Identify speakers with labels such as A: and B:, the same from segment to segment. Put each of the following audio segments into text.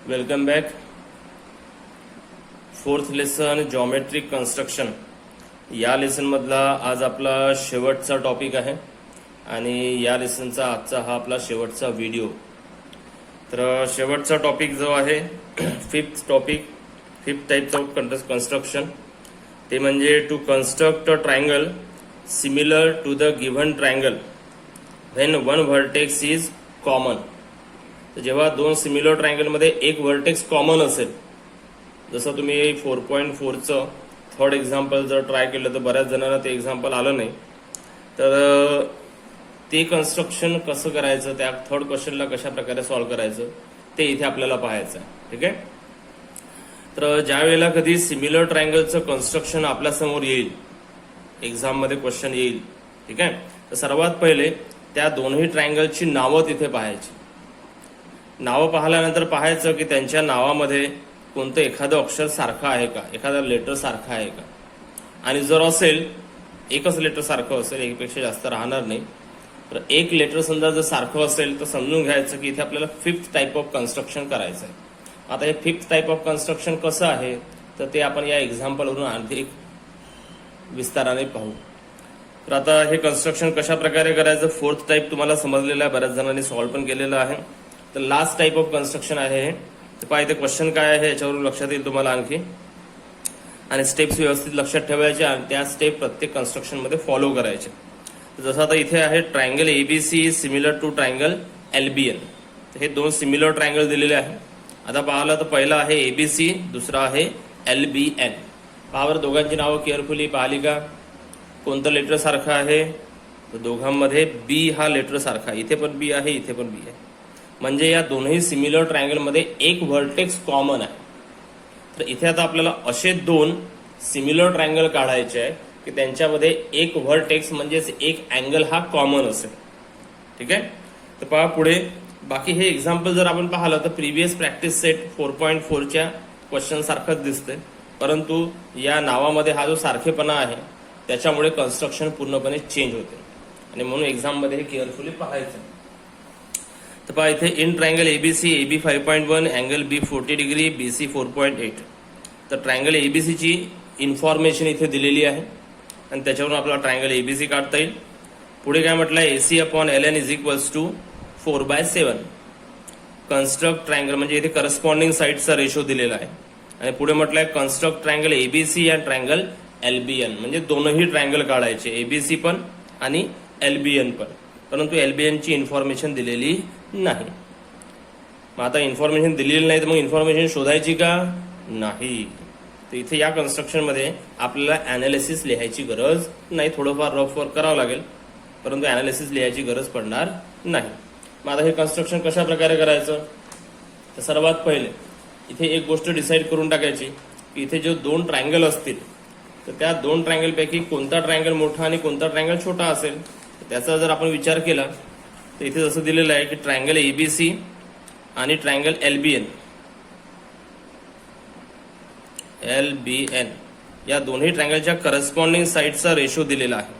A: Welcome back. Fourth lesson geometric construction या lesson मधला आज आपला शेवटचा टॉपिक आहे आणि या लेसनचा आजचा हा आपला शेवटचा व्हिडिओ. तर शेवटचा टॉपिक जो आहे फिफ्थ टाइप्स ऑफ कन्स्ट्रक्शन ते म्हणजे to construct a triangle similar to the given triangle when one vertex is common. तर जेव्हा दोन सिमिलर ट्रायंगलमध्ये एक व्हर्टेक्स कॉमन असेल, जसं तुम्ही 4.4चं थर्ड एक्झाम्पल जर ट्राय केलं तर बऱ्याच जणांना ते एक्झाम्पल आलं नाही. तर ते कन्स्ट्रक्शन कसं करायचं, त्या थर्ड क्वेश्चनला कशा प्रकारे सॉल्व्ह करायचं ते इथे आपल्याला पाहायचं आहे. ठीक आहे. तर ज्या वेळेला कधी सिमिलर ट्रायंगलचं कन्स्ट्रक्शन आपल्यासमोर येईल, एक्झाममध्ये क्वेश्चन येईल, ठीक आहे, तर सर्वात पहिले त्या दोन्ही ट्रायंगलची नावं तिथे पाहायची. नावं पाहिल्यानंतर पाहायचं की त्यांच्या नावामध्ये कोणतं एखादं अक्षर सारखं आहे का, एखादा लेटर सारखं आहे का. आणि जर असेल, एकच लेटर सारखं असेल, एकपेक्षा जास्त राहणार नाही, तर एक लेटर समजा जर सारखं असेल तर समजून घ्यायचं की इथे आपल्याला फिफ्थ टाइप ऑफ कन्स्ट्रक्शन करायचं आहे. आता हे फिफ्थ टाइप ऑफ कन्स्ट्रक्शन कसं आहे तर ते आपण या एक्झाम्पलवरून अधिक विस्ताराने पाहू. तर आता हे कन्स्ट्रक्शन कशा प्रकारे करायचं, फोर्थ टाइप तुम्हाला समजलेलं आहे, बऱ्याच जणांनी सॉल्व्ह पण केलेलं आहे. तर लास्ट टाइप ऑफ कन्स्ट्रक्शन आहे हे. तर पहा इथे क्वेश्चन काय आहे याच्यावरून लक्षात येईल तुम्हाला आणखी, आणि स्टेप्स व्यवस्थित लक्षात ठेवायचे आणि त्या स्टेप प्रत्येक कन्स्ट्रक्शन मध्ये फॉलो करायचे. जसं आता इथे आहे triangle ABC similar to triangle LBN. तर हे दोन सिमिलर ट्रायंगल दिलेले आहे. आता पाहिलं तर पहिला आहे एबीसी, दुसरा आहे एलबीएन. पाहावर दोघांची नावं केअरफुली पाहिली का, कोणतं लेटर सारखं आहे, तर दोघांमध्ये बी हा लेटर सारखा, इथे पण बी आहे, इथे पण बी आहे. म्हणजे या दोन्ही सिमिलर ट्रायंगलमध्ये एक व्हर्टेक्स कॉमन आहे. तर इथे आता आपल्याला असे दोन सिमिलर ट्रायंगल काढायचे आहे की त्यांच्यामध्ये एक व्हर्टेक्स म्हणजेच एक अँगल हा कॉमन असेल. ठीक आहे. तर पहा पुढे बाकी हे एक्झाम्पल जर आपण पाहिलं तर प्रिव्हियस प्रॅक्टिस सेट 4.4च्या क्वेश्चन सारखंच दिसतंय, परंतु या नावामध्ये हा जो सारखेपणा आहे त्याच्यामुळे कन्स्ट्रक्शन पूर्णपणे चेंज होते आणि म्हणून एक्झाममध्ये हे केअरफुली पाहायचं. तर पहा इथे in triangle ABC AB 5.1 angle B 40 degree BC 4.8. तर ट्रायंगल एबीसीची इन्फॉर्मेशन इथे दिलेली आहे आणि त्याच्यावरून आपल्याला ट्रायंगल एबीसी काढता येईल. पुढे काय म्हटलं आहे, AC upon LN is equals to 4/7. Construct triangle म्हणजे इथे करस्पॉन्डिंग साईडचा रेशो दिलेला आहे. आणि पुढे म्हटलंय construct triangle ABC and triangle LBN, म्हणजे दोनही ट्रायंगल काढायचे, एबीसी पण आणि एलबीएन पण, परंतु एलबीएनची इन्फॉर्मेशन दिलेली नाही. मग आता इन्फॉर्मेशन दिलेली नाही तर मग इन्फॉर्मेशन शोधायची का नाही. तर इथे या कन्स्ट्रक्शन मध्ये आपल्याला अनालिसिस लिहायची गरज नाही, थोडंफार रफ वर्क करावं लागेल, परंतु अनालिसिस लिहायची गरज पडणार नाही. मग आता हे कन्स्ट्रक्शन कशा प्रकारे करायचं, तर सर्वात पहिले इथे एक गोष्ट डिसाईड करून टाकायची की इथे जे दोन ट्रायंगल असतील तर त्या दोन ट्रायंगल पैकी कोणता ट्रायंगल मोठा आणि कोणता ट्रायंगल छोटा असेल. त्याचा जर आपण विचार केला तर इथे जसं दिलेलं आहे की ट्रायंगल एबीसी आणि ट्रायंगल एलबीएन या दोन्ही ट्रायंगलच्या करस्पॉन्डिंग साईडचा रेशो दिलेला आहे,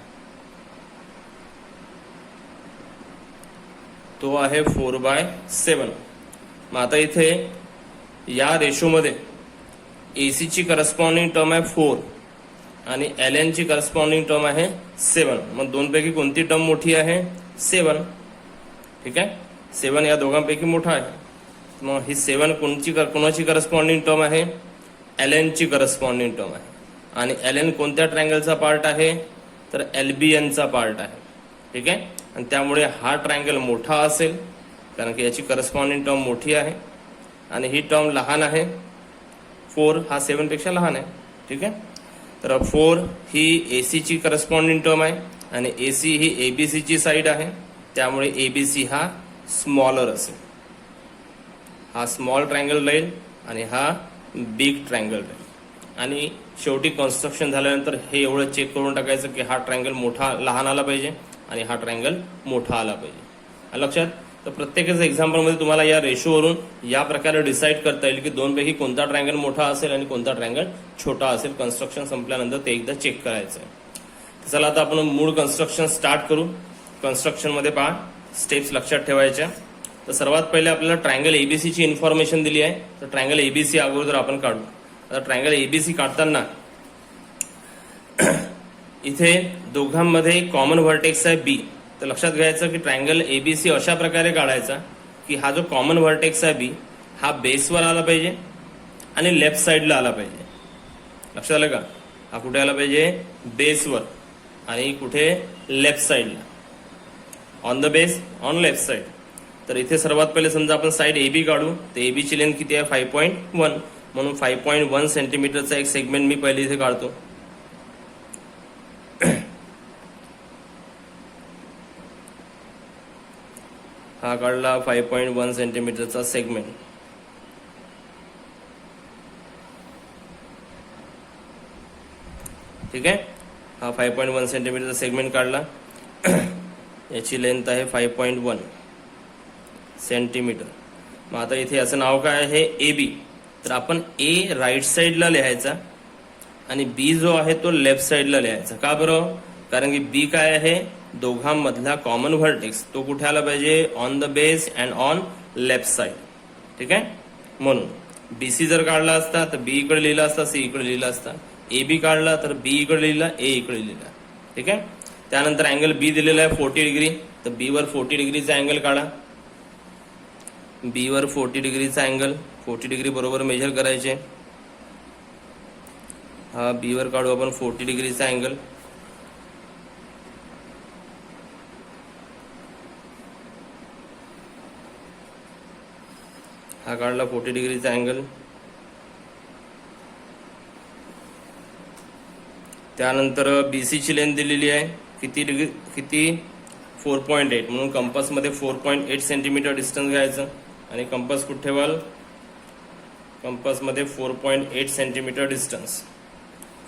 A: तो आहे 4/7. मग आता इथे या रेशोमध्ये एसीची करस्पॉन्डिंग टर्म आहे 4 आणि LN ची करस्पॉन्डिंग टर्म आहे 7. मग दोनपैकी कोणती टर्म मोठी आहे, 7. ठीक आहे, 7 या दोघांपैकी मोठा आहे. मग ही 7 कोणाची करस्पॉन्डिंग टर्म आहे, LN ची करस्पॉन्डिंग टर्म आहे. आणि LN कोणत्या ट्रायंगलचा पार्ट आहे, तर LBN चा पार्ट आहे. ठीक आहे. आणि त्यामुळे हा ट्रायंगल मोठा असेल कारण की याची करस्पॉन्डिंग टर्म मोठी आहे आणि ही टर्म लहान आहे, 4 हा 7 पेक्षा लहान आहे. ठीक आहे. तर 4 ही AC ची करस्पॉन्डिंग टर्म आहे आणि AC ही ABC ची साईड आहे, त्यामुळे ABC हा स्मॉलर असेल. हा स्मॉल ट्रायंगल राहील आणि हा बिग ट्रायंगल राहील. आणि शेवटी कन्स्ट्रक्शन झाल्यानंतर हे एवढं चेक करून टाकायचं की हा ट्रायंगल मोठा लहान आला पाहिजे आणि हा ट्रायंगल मोठा आला पाहिजे. लक्षात. तर प्रत्येकच एक्झाम्पलमध्ये तुम्हाला या रेशोवरून या प्रकारे डिसाईड करता येईल की दोनपैकी कोणता ट्रायंगल मोठा असेल आणि कोणता ट्रायंगल छोटा असेल. कन्स्ट्रक्शन संपल्यानंतर ते एकदा चेक करायचं आहे. चला आता आपण मूळ कन्स्ट्रक्शन स्टार्ट करू. कन्स्ट्रक्शन मध्ये पहा स्टेप्स लक्षात ठेवायच्या. तर सर्वात पहिले आपल्याला ट्रायंगल एबीसी ची इन्फॉर्मेशन दिली आहे. तर ट्रायंगल एबीसी अगोदर आपण काढू. आता ट्रायंगल एबीसी काढताना इथे दोघांमध्ये कॉमन व्हर्टेक्स आहे बी. तर लक्षात घ्यायचं की ट्रायंगल एबीसी अशा प्रकारे काढायचा की हा जो कॉमन व्हर्टेक्स आहे बी हा बेसवर आला पाहिजे आणि लेफ्ट साईडला आला पाहिजे. लक्षात आलं का? हा कुठे आला पाहिजे? बेसवर आणि कुठे? लेफ्ट साईडला. On the base, on left side. तर इथे सर्वात पहिले समजा आपण साईड एबी काढू. तर एबी ची लेंथ किती आहे? 5.1. म्हणून 5.1 सेंटीमीटरचा एक सेगमेंट मी पहिले इथे काढतो. हा काढला 5.1 सेंटीमीटरचा सेगमेंट. ठीक आहे. हा 5.1 सेंटीमीटरचा सेगमेंट काढला. याची लेंथ आहे 5.1 सेंटीमीटर. मग आता इथे याचं नाव काय आहे? A B. तर आपण ए राईट साईडला लिहायचा आणि बी जो आहे तो लेफ्ट साईडला लिहायचा. का बरं? कारण की बी काय आहे? दोघांमधला कॉमन व्हर्टेक्स. तो कुठे आला पाहिजे? On the base and on left side. ठीक आहे. म्हणून बीसी जर काढला असता तर बी इकडे लिहिला असता, सी इकडे लिहिला असता. ए बी काढला तर बी इकडे लिहिला, ए इकडे लिहिला. ठीक आहे. त्यानंतर अँगल बी दिलेला आहे 40 डिग्री. तर बी वर 40 डिग्रीचा अँगल काढा. बी वर 40 डिग्रीचा अँगल, 40 डिग्री बरोबर मेजर करायचे. हा बी वर काढू आपण 40 डिग्रीचा अँगल. हा काढला 40 डिग्रीचा अँगल. त्यानंतर बीसी ची लेंथ दिलेली आहे किती डिग्री? किती? 4.8. म्हणून कंपास मध्ये 4.8 सेंटीमीटर डिस्टन्स घ्यायचं आणि कंपास कुठे ठेवाल? कंपास मध्ये 4.8 सेंटीमीटर डिस्टन्स.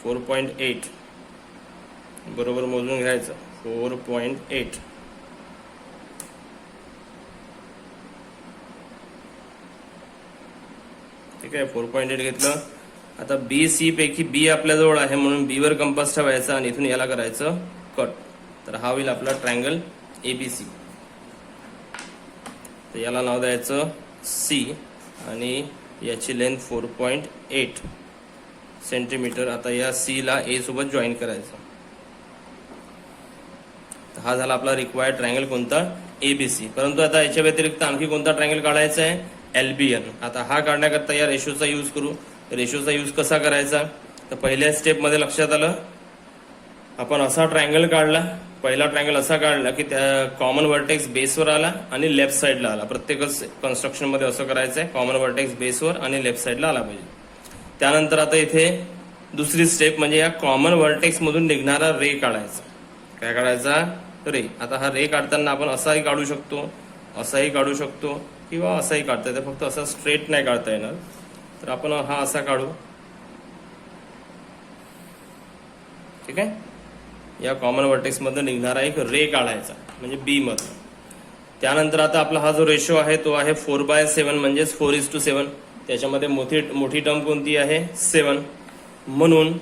A: 4.8 बरोबर मोजून घ्यायचं. 4.8. ठीक आहे. 4.8 घेतलं. आता बी सी पैकी बी आपल्याजवळ आहे म्हणून बी वर कंपास ठेवायचा आणि इथून याला करायचं कट. तर हा होईल आपला ट्रायंगल एबीसी. तर याला नाव द्यायचं सी आणि याची लेंथ 4.8 सेंटीमीटर. आता या सी ला ए सोबत जॉईन करायचं. हा झाला आपला रिक्वायर्ड ट्रायंगल कोणता? एबीसी. परंतु आता याच्या व्यतिरिक्त आणखी कोणता ट्रायंगल काढायचा आहे? एलबीएन. आता हा काढण्याकरता या रेशोचा यूज करू. रेशोचा यूज कसा करायचा? तर पहिल्या स्टेप मध्ये लक्षात आलं आपण असा ट्रायंगल काढला. पहिला ट्रायंगल असा काढला की त्या कॉमन व्हर्टेक्स बेसवर आला आणि लेफ्ट साईडला आला. प्रत्येकच कन्स्ट्रक्शन मध्ये असं करायचं आहे. कॉमन व्हर्टेक्स बेसवर आणि लेफ्ट साईडला आला पाहिजे. त्यानंतर आता इथे दुसरी स्टेप म्हणजे या कॉमन व्हर्टेक्स मधून निघणारा रे काढायचा. काय काढायचा? रे. आता हा रे काढताना आपण असाही काढू शकतो, असाही काढू शकतो किंवा असाही काढता येतं. फक्त असा स्ट्रेट नाही काढता येणार. तर आपण हा असा काढू. ठीक आहे. या कॉमन व्हर्टेक्स मधून निघणारा एक रे काढायचा म्हणजे बी मधून. त्यानंतर आता आपला हा जो रेशो आहे तो आहे 4/7 म्हणजेच 4:7. त्याच्यामध्ये मोठी टर्म कोणती आहे? 7. म्हणून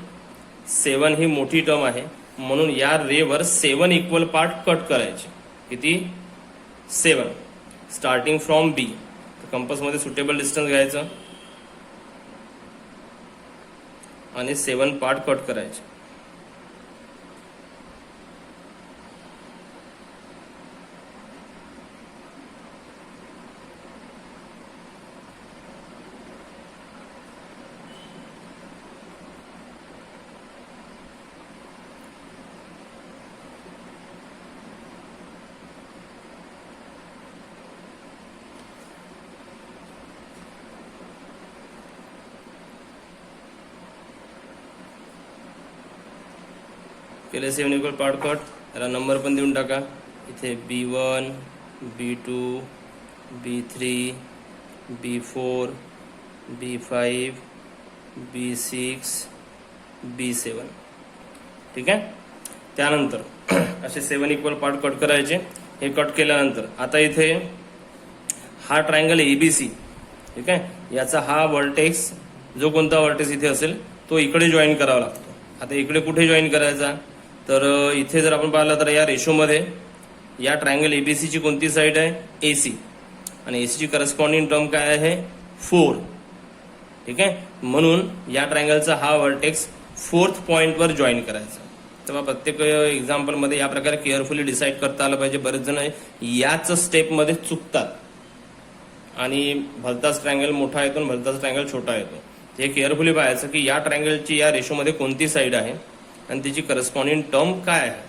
A: 7 ही मोठी टर्म आहे. म्हणून या रे वर 7 इक्वल पार्ट कट करायचे. किती? 7. Starting from B. कंपास मध्ये सुटेबल डिस्टन्स घ्यायचं आणि 7 पार्ट कट करायचे. केले 7 इक्वल पार्ट कट. त्याला नंबर पण देऊन टाका. इथे B1, B2, B3, B4, B5, B6, B7. ठीक आहे. त्यानंतर असे 7 इक्वल पार्ट कट करायचे. हे कट केल्यानंतर आता इथे हा ट्रायंगल एबीसी. ठीक आहे. याचा हा व्हर्टेक्स जो कोणता व्हर्टेक्स इथे असेल तो इकडे जॉईन करावा लागतो. आता इकडे कुठे जॉईन करायचा? तर इथे जर आपण पाहिलं तर या रेशोमध्ये या ट्रायंगल एबीसी ची कोणती साईड आहे? एसी. आणि एसीची करस्पॉन्डिंग टर्म काय आहे 4. ठीक आहे, म्हणून या ट्रायंगलचा हा व्हर्टेक्स 4th पॉइंटवर जॉईन करायचा. तेव्हा प्रत्येक एक्झाम्पलमध्ये या प्रकारे केअरफुली डिसाईड करता आलं पाहिजे. बरेच जण याच स्टेपमध्ये चुकतात आणि भलताच ट्रायंगल मोठा येतो आणि भलताच ट्रायंगल छोटा येतो. हे केअरफुली पाहायचं की या ट्रायंगलची या रेशोमध्ये कोणती साईड आहे आणि त्याची करस्पॉन्डिंग टर्म काय आहे.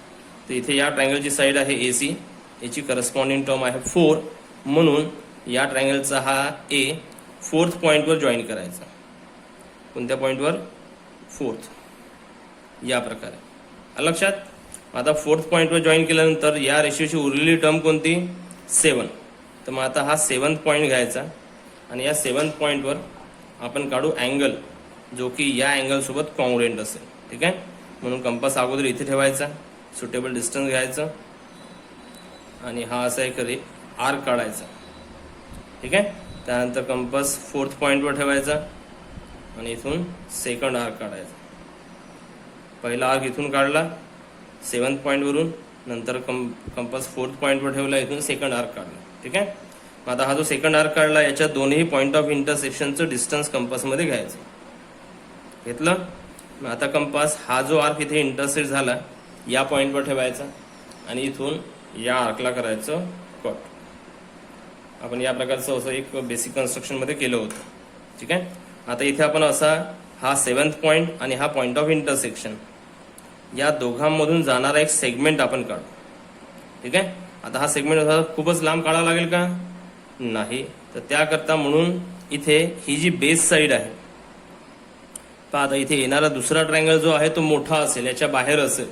A: तर इथे या ट्रायंगलची साईड आहे AC, याची करस्पॉन्डिंग टर्म आहे 4, म्हणून या ट्रायंगलचा हा A 4th पॉइंटवर जॉईन करायचा. कोणत्या पॉइंटवर 4th, या प्रकारे. लक्षात. आता 4th पॉइंटवर जॉईन केल्यानंतर या रेशोची उरलेली टर्म कोणती 7. तर मग आता हा 7th पॉइंट घ्यायचा आणि या 7th पॉइंटवर आपण काढू अँगल जो की या अँगल सोबत कॉन्ग्रुएंट असेल. ठीक आहे, म्हणून कंपास अगोदर इथे ठेवायचा, सुटेबल डिस्टन्स घ्यायचं आणि हा असा एक आर्क काढायचा. ठीक आहे, त्यानंतर कंपास 4th पॉइंटवर ठेवायचा आणि इथून सेकंड आर्क काढायचा. पहिला आर्क इथून काढला 7th पॉइंटवरून, नंतर कंपास 4th पॉइंटवर ठेवला, इथून सेकंड आर्क काढला. ठीक आहे, आता हा जो सेकंड आर्क काढला याच्या दोन्ही पॉइंट ऑफ इंटरसेक्शनचं डिस्टन्स कंपासमध्ये घ्यायचं. घेतलं. आता कंपास हा जो आर्क इथे इंटरसेक्ट झाला या पॉइंटवर ठेवायचा आणि इथून या आर्कला करायचं कट. आपण या प्रकारचं असं एक बेसिक कन्स्ट्रक्शनमध्ये केलं होतं. ठीक आहे, आता इथे आपण असा हा 7th पॉइंट आणि हा पॉइंट ऑफ इंटरसेक्शन या दोघांमधून जाणारा एक सेगमेंट आपण काढू. ठीक आहे, आता हा सेगमेंट खूपच लांब काढावा लागेल का नाही, तर त्याकरता म्हणून इथे ही जी बेस साईड आहे पहा, आता इथे येणारा दुसरा ट्रायंगल जो आहे तो मोठा असेल, याच्या बाहेर असेल,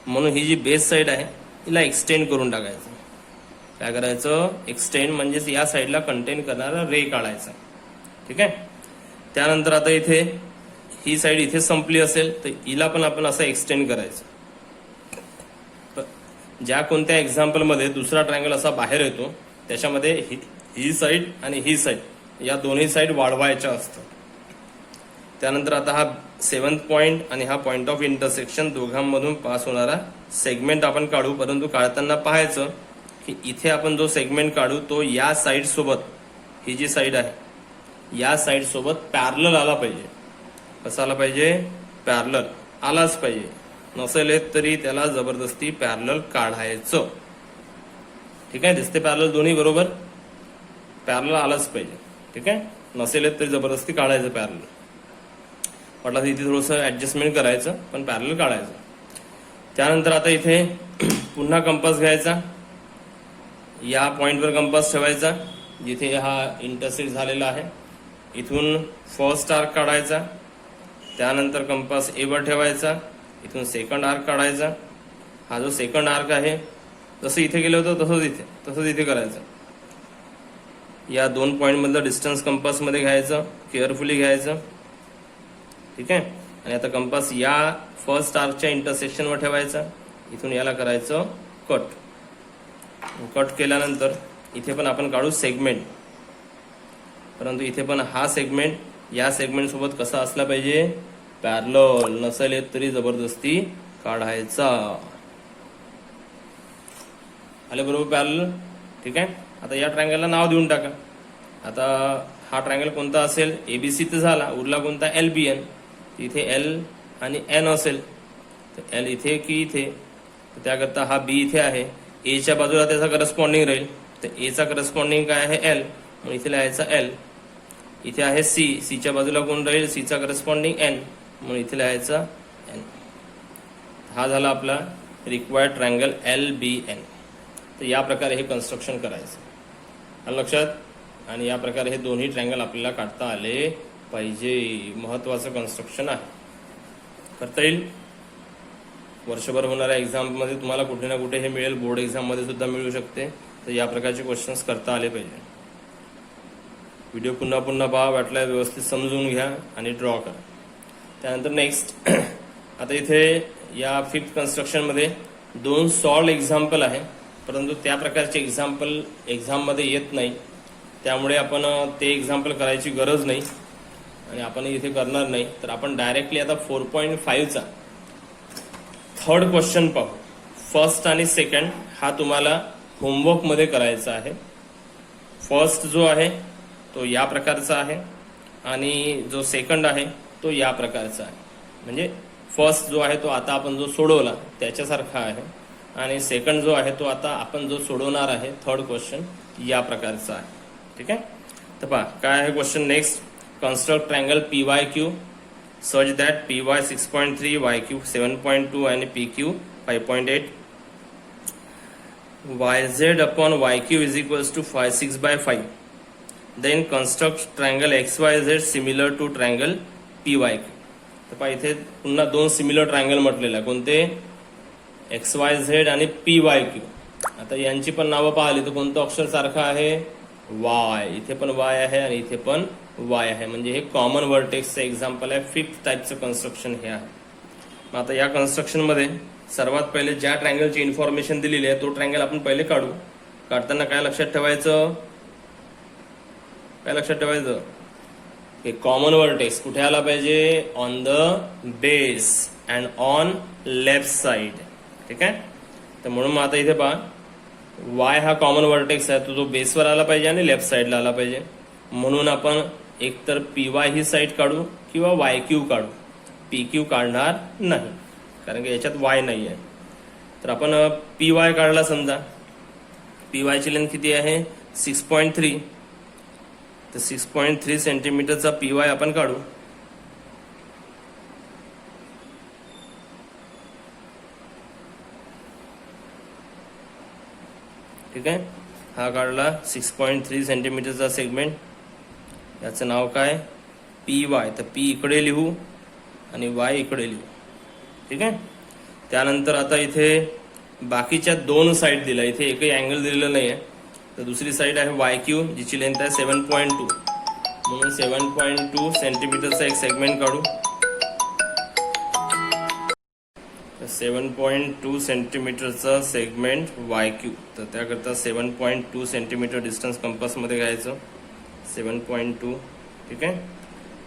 A: म्हणून ही जी बेस साईड आहे तिला एक्सटेंड करून टाकायचं. काय करायचं, एक्सटेंड म्हणजेच या साईडला कंटेन करणारा रे काढायचा. ठीक आहे, त्यानंतर आता इथे ही साईड इथे संपली असेल तर हिला पण आपण असं एक्सटेंड करायचं. ज्या कोणत्या एक्झाम्पलमध्ये दुसरा ट्रायंगल असा बाहेर येतो त्याच्यामध्ये ही साईड आणि ही साईड या दोन्ही साईड वाढवायच्या असतात. त्यानंतर आता हा 7th पॉइंट आणि हा पॉइंट ऑफ इंटरसेक्शन दोघांमधून पास होणारा सेगमेंट आपण काढू. परंतु काढताना पाहायचं की इथे आपण जो सेगमेंट काढू तो या साईड सोबत, ही जी साईड आहे या साईड सोबत पॅरलल आला पाहिजे. कसा आला पाहिजे, पॅरलल आलाच पाहिजे. नसेल येत तरी त्याला जबरदस्ती पॅरलल काढायचं. ठीक आहे, दिसते पॅरलल दोन्ही बरोबर, पॅरलल आलाच पाहिजे. ठीक आहे, नसेल येत तरी जबरदस्ती काढायचं पॅरलल. म्हटलं इथे थोडंसं ऍडजस्टमेंट करायचं पण पॅरलल काढायचं. त्यानंतर आता इथे पुन्हा कंपास घ्यायचा, या पॉइंटवर कंपास ठेवायचा जिथे हा इंटरसेक्ट झालेला आहे. इथून फर्स्ट आर्क काढायचा, त्यानंतर कंपास A वर ठेवायचा, इथून सेकंड आर्क काढायचा. हा जो सेकंड आर्क आहे जसं इथे गेलं होतं तसंच इथे करायचं. या दोन पॉइंट मधलं डिस्टन्स कंपास मध्ये घ्यायचं, केअरफुली घ्यायचं. ठीक आहे, आणि आता कंपास या फर्स्ट आर्कच्या इंटरसेक्शनवर ठेवायचा, इथून याला करायचं कट. कट केल्यानंतर इथे पण आपण काढू सेगमेंट, परंतु इथे पण हा सेगमेंट या सेगमेंट सोबत कसा असला पाहिजे, पॅरलल. नसेल येत तरी जबरदस्ती काढायचा. आले बरोबर पॅरलल. ठीक आहे, आता या ट्रायंगलला नाव देऊन टाका. आता हा ट्रायंगल कोणता असेल, ABC तर झाला, उरला कोणता LBN. इथे L आणि N असेल तर L इथे की इथे, तर त्याकरता हा B इथे आहे. A च्या बाजूला त्याचा करस्पॉन्डिंग राहील, तर A चा करस्पॉन्डिंग काय आहे L, म्हणून इथे लिहायचा L. इथे आहे C च्या बाजूला कोण राहील, C चा करस्पॉन्डिंग N, म्हणून इथे लिहायचा N. हा झाला आपला रिक्वायर्ड ट्रायंगल LBN. तर या प्रकारे हे कन्स्ट्रक्शन करायचं लक्षात. आणि या प्रकारे हे दोन्ही ट्रायंगल आपल्याला काढता आले पाहिजे. महत्वाचं कन्स्ट्रक्शन आहे, करता येईल. वर्षभर होणाऱ्या एक्झाममध्ये तुम्हाला कुठे ना कुठे हे मिळेल, बोर्ड एक्झाममध्ये सुद्धा मिळू शकते. तर या प्रकारचे क्वेश्चन्स करता आले पाहिजे. व्हिडिओ पुन्हा पुन्हा पहा, वाटल्यास व्यवस्थित समजून घ्या आणि ड्रॉ करा. त्यानंतर नेक्स्ट आता इथे या 5th कन्स्ट्रक्शनमध्ये 2 सॉल्व एक्झाम्पल आहे, परंतु त्या प्रकारचे एक्झाम्पल एक्झाममध्ये येत नाही, त्यामुळे आपण ते एक्झाम्पल करायची गरज नाही आणि आपण इथे करणार नाही. तर आपण डायरेक्टली आता 4.5चा 3rd क्वेश्चन पाहू. फर्स्ट आणि सेकंड हा तुम्हाला होमवर्कमध्ये करायचा आहे. फर्स्ट जो आहे तो या प्रकारचा आहे आणि जो सेकंड आहे तो या प्रकारचा आहे. म्हणजे फर्स्ट जो आहे तो आता आपण जो सोडवला त्याच्यासारखा आहे आणि सेकंड जो आहे तो आता आपण जो सोडवणार आहे थर्ड क्वेश्चन या प्रकारचा आहे. ठीक आहे. तर पहा काय आहे question next. Construct triangle PYQ such that PY 6.3, YQ 7.2 and PQ 5.8. YZ upon YQ is equals to 6/5. Then construct triangle XYZ similar to triangle PYQ. तर पहा इथे पुन्हा दोन सिमिलर ट्रायंगल म्हटलेलं आहे. कोणते? XYZ आणि PYQ. आता यांची पण नावं पाहिली तर कोणतं अक्षर सारखं आहे? Y. इथे पण Y आहे आणि इथे पण Y आहे. म्हणजे हे कॉमन व्हर्टेक्सचं एक्झाम्पल आहे. फिफ्थ टाईपचं कन्स्ट्रक्शन हे आहे. मग आता या कन्स्ट्रक्शन मध्ये सर्वात पहिले ज्या ट्रायंगलची इन्फॉर्मेशन दिलेली आहे तो ट्रायंगल आपण पहिले काढू. काढताना काय लक्षात ठेवायचं? काय लक्षात ठेवायचं की कॉमन व्हर्टेक्स कुठे आला पाहिजे? On the base and on left side. ठीक आहे. तर म्हणून मग आता इथे पहा Y हा कॉमन व्हर्टेक्स आहे तो बेसवर आला पाहिजे आणि लेफ्ट साइडला आला पाहिजे. म्हणून आपण एकतर PY ही साइड काढू किंवा YQ काढू. PQ काढणार नाही कारण की याच्यात Y नाही आहे. तर आपण PY काढला समजा. PY ची लेंथ किती आहे? 6.3. तर 6.3 सेंटीमीटरचा PY आपण काढू. ठीक आहे. हा काढला 6.3 सेंटीमीटरचा सेगमेंट. याचं नाव काय? PY. तर P इकडे लिहू आणि Y इकडे लिहू. ठीक आहे. त्यानंतर आता इथे बाकीच्या दोन साईड दिल्या. इथे एकही अँगल दिलेलं नाही आहे. तर दुसरी साईड आहे YQ जिची लेंथ आहे 7.2. म्हणून 7.2 सेंटीमीटरचा एक सेगमेंट काढू. 7.2 सेंटीमीटरचा सेगमेंट YQ. तर त्याकरता 7.2 सेंटीमीटर डिस्टन्स कंपासमध्ये घ्यायचं. 7.2. ठीक आहे.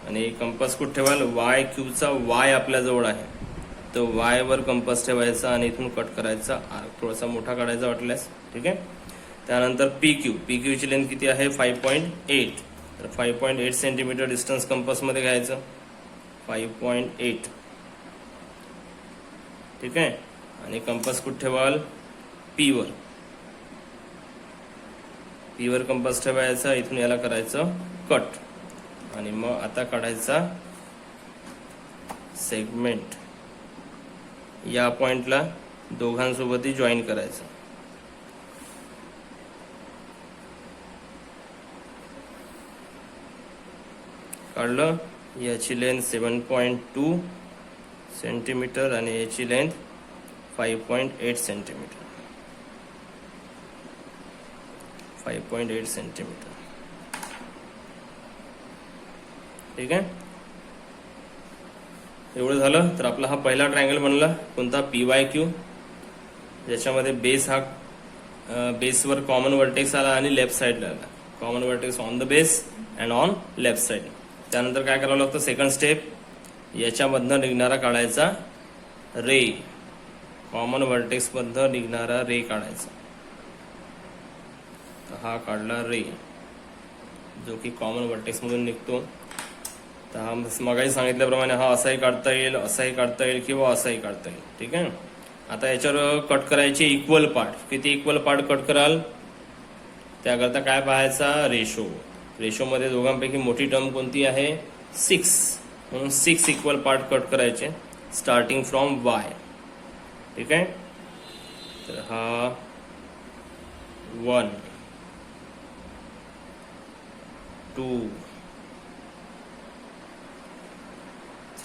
A: आणि कंपास कुठे ठेवाल? YQचा Y आपल्याजवळ आहे तर Y वर कंपास ठेवायचा आणि इथून कट करायचा आर्क थोडासा मोठा काढायचा वाटल्यास. ठीक आहे. त्यानंतर PQ ची लेंथ किती आहे? 5.8. तर 5.8 सेंटीमीटर डिस्टन्स कंपासमध्ये घ्यायचं. 5.8. ठीक आहे. आणि कंपास कुठे ठेवाल? P वर कंपास ठेवायचा. इथून याला करायचं कट आणि मग आता काढायचा सेगमेंट. या पॉइंटला दोघांसोबतही जॉईन करायचं. काढलं. याची लेंथ 7.2 सेंटीमीटर आणि याची लेंथ 5.8 सेंटीमीटर. 5.8 सेंटीमीटर. ठीक आहे. एवढं झालं तर आपला हा पहिला ट्रायंगल बनला. कोणता? PYQ. ज्याच्यामध्ये बेस हा बेसवर कॉमन व्हर्टेक्स आला आणि लेफ्ट साइडला आला. Common vertex on the base and on left side. त्यानंतर काय करावं लागतं? सेकंड स्टेप याच्यामधनं निघणारा काढायचा रे. कॉमन व्हर्टेक्स मधनं निघणारा रे काढायचा. हा काढला रे जो की कॉमन व्हर्टेक्स मधून निघतो. तर हा मगाही सांगितल्याप्रमाणे हा असाही काढता येईल, असाही काढता येईल किंवा असाही काढता येईल. ठीक आहे. आता याच्यावर कट करायचे इक्वल पार्ट. किती इक्वल पार्ट कट कराल? त्याकरता काय पाहायचा? रेशो. रेशोमध्ये दोघांपैकी मोठी टर्म कोणती आहे? 6. म्हणून 6 इक्वल पार्ट कट करायचे स्टार्टिंग फ्रॉम Y. ठीक आहे. तर हा 1 2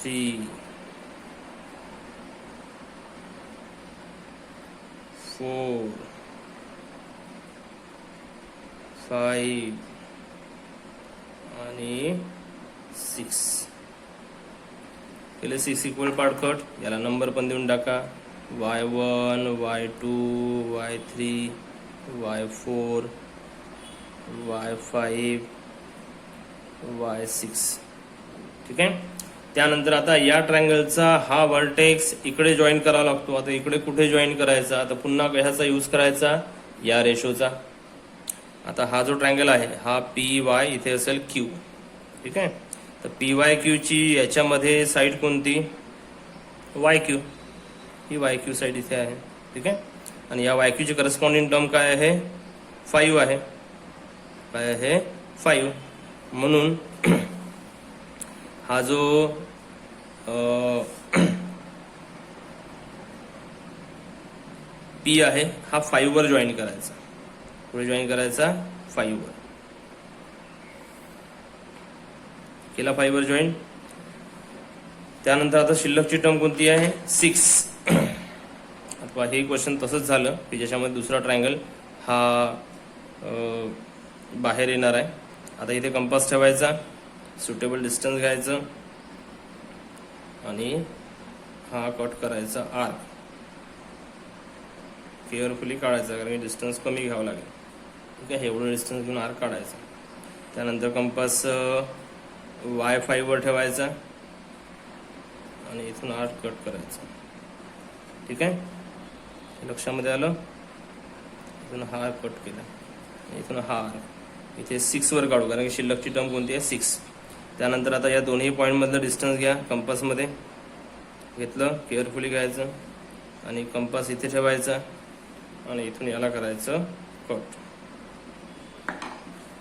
A: 3 4 5 आणि 6 केले. 6 इक्वल पार्ट कट. याला नंबर पण देऊन टाका. Y1 Y2 Y3 Y4 Y5 Y6. ठीक आहे. त्यानंतर आता या ट्रायंगलचा हा व्हर्टेक्स इकडे जॉईन करावा लागतो. आता इकडे कुठे जॉईन करायचा? तर पुन्हा कशाचा यूज करायचा? या रेशोचा. आता हा जो ट्रायंगल आहे हा PY इथे असेल Q. ठीक आहे, तर PYQ ची याच्यामध्ये साईड कोणती? YQ. ही YQ साईड इथे आहे. ठीक आहे, आणि या YQ ची करस्पॉन्डिंग टर्म काय आहे? 5 आहे. काय आहे? 5. म्हणून हा जो P आहे हा 5 वर जॉईन करायचा. पुढे जॉईन करायचा 5 वर. केला 5 वर जॉईन. त्यानंतर आता शिल्लकची टर्म कोणती आहे? 6. आता हे क्वेश्चन तसंच झालं की ज्याच्यामध्ये दुसरा ट्रायंगल हा बाहेर येणार आहे. आता इथे कंपास ठेवायचा, सुटेबल डिस्टन्स घ्यायचं आणि हा कट करायचा आर्क. केअरफुली काढायचा कारण की डिस्टन्स कमी घ्यावं लागेल. ठीक आहे, एवढं डिस्टन्स घेऊन आर्क काढायचा. त्यानंतर कंपास Y5 वर ठेवायचा आणि इथून आर्क कट करायचा. ठीक आहे, लक्षामध्ये आलं. इथून हा आर्क कट केला, इथून हा आर्क इथे 6 वर काढू कारण की शिल्लकची टर्म कोणती आहे? 6. त्यानंतर आता या दोन्ही पॉईंटमधलं डिस्टन्स घ्या. कंपासमध्ये घेतलं, केअरफुली घ्यायचं आणि कंपास इथे ठेवायचा आणि इथून याला करायचं कट.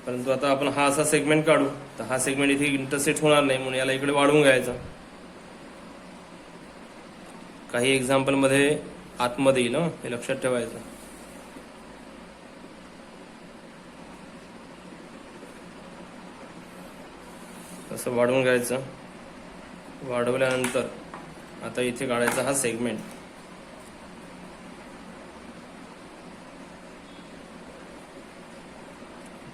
A: परंतु आता आपण हा असा सेगमेंट काढू तर हा सेगमेंट इथे इंटरसेक्ट होणार नाही, म्हणून याला इकडे वाढवून घ्यायचा. काही एक्झाम्पल मध्ये आतमध्ये येईल, हे लक्षात ठेवायचं. असं वाढवून घ्यायचं. वाढवल्यानंतर आता इथे काढायचा हा सेगमेंट.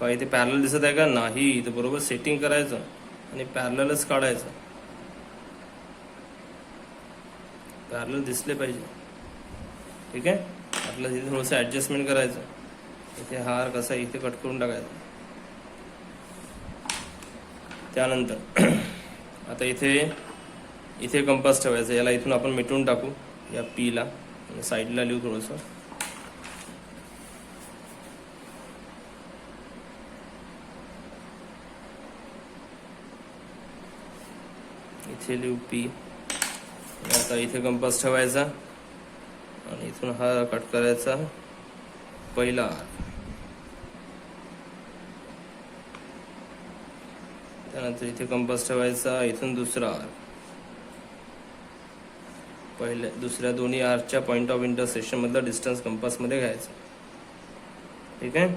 A: इथे पॅरलल दिसत आहे का? नाही. इथे बरोबर सेटिंग करायचं आणि पॅरललच काढायचं. पॅरलल दिसले पाहिजे. ठीक आहे, आपल्याला इथे थोडंसं ऍडजस्टमेंट करायचं. इथे हार कसा इथे कट करून टाकायचा. त्यानंतर आता इथे कंपास ठेवायचं. याला इथून आपण मिटून टाकू या P ला, साईडला लिहू थोडंसं. इथे लिहू P. आता इथे कंपास ठेवायचा आणि इथून हा कट करायचा पहिला आर्क. त्यानंतर इथे कंपास ठेवायचा, इथून दुसरा आर्क. दुसऱ्या दोन्ही आर्कच्या पॉइंट ऑफ इंटरसेक्शन मधला डिस्टन्स कंपास मध्ये घ्यायचा. ठीक आहे,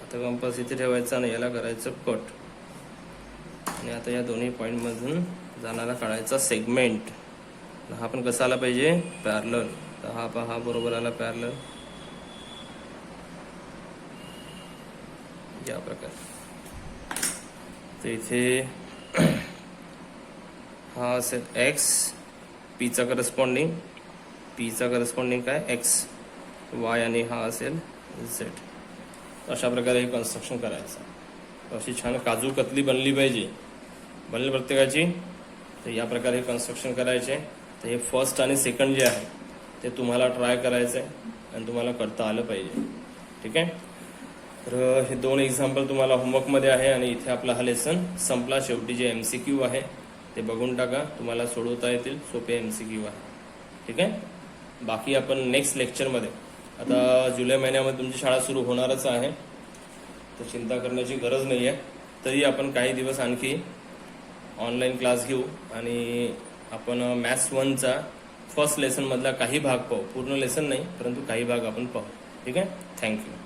A: आता कंपास इथे ठेवायचा आणि याला करायचं कट. आणि आता या दोन्ही पॉइंट मधून जाणारा काढायचा सेगमेंट. हा पण कसा आला पाहिजे? पॅरलल. तर हा पहा बरोबर आला पॅरलल. या प्रकारे. तर इथे हा असेल X, Pचा करस्पॉन्डिंग काय? X, Y आणि हा असेल Z. अशा प्रकारे हे कन्स्ट्रक्शन करायचं. अशी छान काजू कतली बनली पाहिजे, बनली प्रत्येकाची. तर या प्रकारे हे कन्स्ट्रक्शन करायचे. तर हे फर्स्ट आणि सेकंड जे आहे ते तुम्हाला ट्राय करायचं आहे आणि तुम्हाला करता आलं पाहिजे. ठीक आहे, तर हे 2 एक्झाम्पल तुम्हाला होमवर्कमध्ये आहे आणि इथे आपला हा लेसन संपला. शेवटी जे MCQ आहे ते बघून टाका, तुम्हाला सोडवता येतील. सोपे MCQ आहे. ठीक आहे, बाकी आपण नेक्स्ट लेक्चरमध्ये, आता जुलै महिन्यामध्ये तुमची शाळा सुरू होणारच आहे, तर चिंता करण्याची गरज नाही आहे. तरी आपण काही दिवस आणखी ऑनलाईन क्लास घेऊ आणि आपण मॅथ्स 1चा फर्स्ट लेसन मधला काही भाग पाहू. पूर्ण लेसन नाही, परंतु काही भाग आपण पाहू. ठीक आहे, थँक्यू.